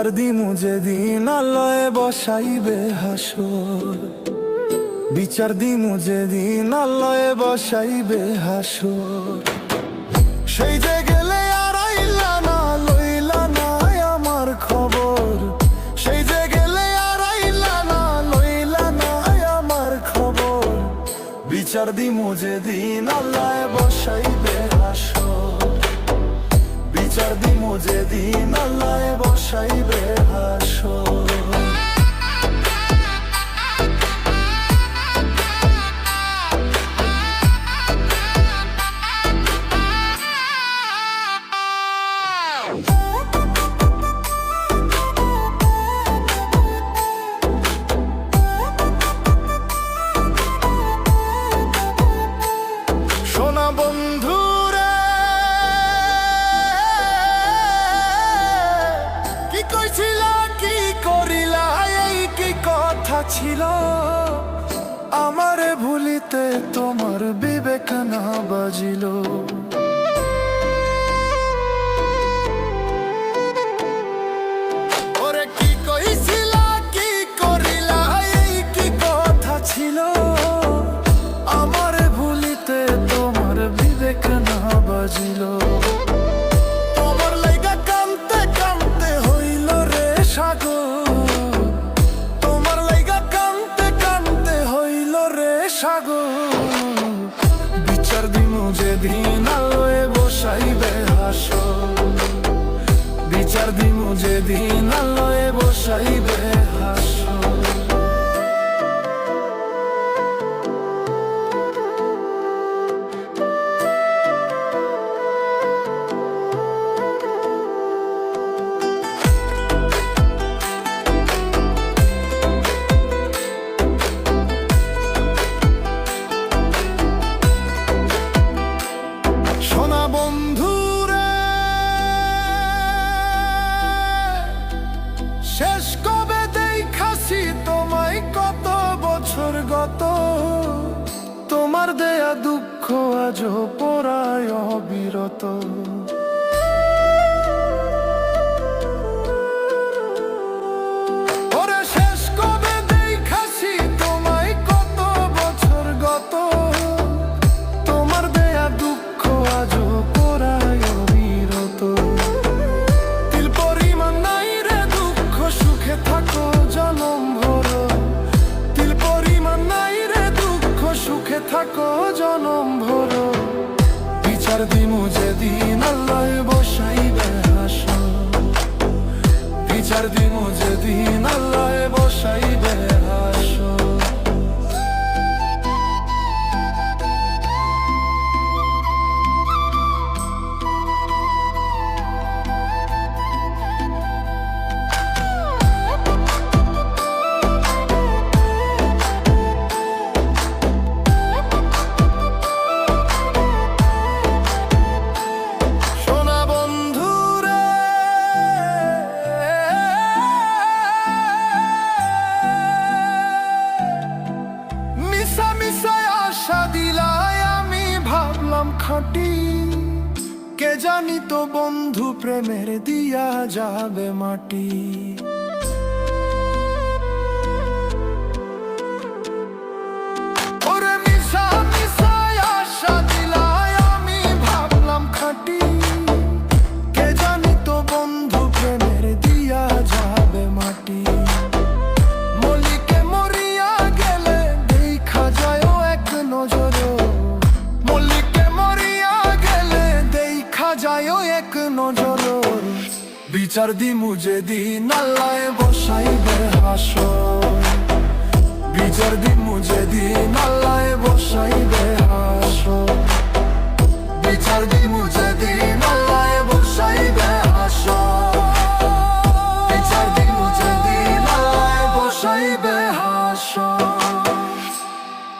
বিচার দিমু যেদিন আল্লাহে বসাইবে হাসর, বিচার দিমু যেদিন আল্লাহে বসাইবে হাসর। সেই যে গেলে আর আইলা না, লইলা না আমার খবর। সেই যে গেলে আর আইলা না, লইলা না আমার খবর। বিচার দিমু যেদিন আল্লাহে বসাইবে হাসর, বিচার দিমু যেদিন আল্লাহে বসাইবে হাসর। সোনা বন্ধুরে কি কইছিলা, কি করিলা, এই কি কথা ছিল? আমারে ভুলিতে তোমার বিবেক না বাজিল। ওরে কি কইছিলা, কি করিলা, এই কি কথা ছিল? আমারে ভুলিতে তোমার বিবেক না বাজিল। তোমার লাইগা কানতে কানতে হইল রে সাগর, তোমার লাইগা কানতে কানতে হইল রে সাগর। বিচার দিমু যেদিন আল্লাহে বসাইবে হাসর, বিচার দিমু যেদিন আল্লাহে বসাইবে হাসর। সোনা বন্ধুরে শেষ কবে দেখাছি তোমায়, কত বছর গত। তোমার দেয়া দুঃখ আজও পড়ায় অবিরত। ওরে শেষ কবে দেখাছি তোমায়, কত বছর গত। তোমার দেয়া দুঃখ আজও পড়ায় অবিরত। তিল পরিমাণ নাই রে দুঃখ, সুখে থাকো জনম ভর। তিল পরিমাণ নাই রে দুঃখ, সুখে থাকো জনম ভর। বিচার দিমু যেদিন আল্লাহে বসাইবে হাসর, বিচার দিমু যেদিন আল্লাহে বসাইবে হাসর। সোনা বন্ধুরে মিশা মিশায় আশা দিলাই, আমি ভাবলাম খাঁটি। কে জানি তো বন্ধু প্রেমের দিয়া যাবে মাটি। ওরে মিশা মিশায় আশা দিলাই, আমি ভাবলাম খাঁটি। কে জানি তো বন্ধু প্রেমের দিয়া যাবে মাটি। মলিকে মরিয়া গেলে দেখা যায় এক নজর, মলিকে মরিয়া গেলে দেখা যায় এক নজর। বিচার দিমু যেদিন আল্লাহে বসাইবে হাসর, বিচার দিমু যেদিন আল্লাহে বসাইবে হাসর।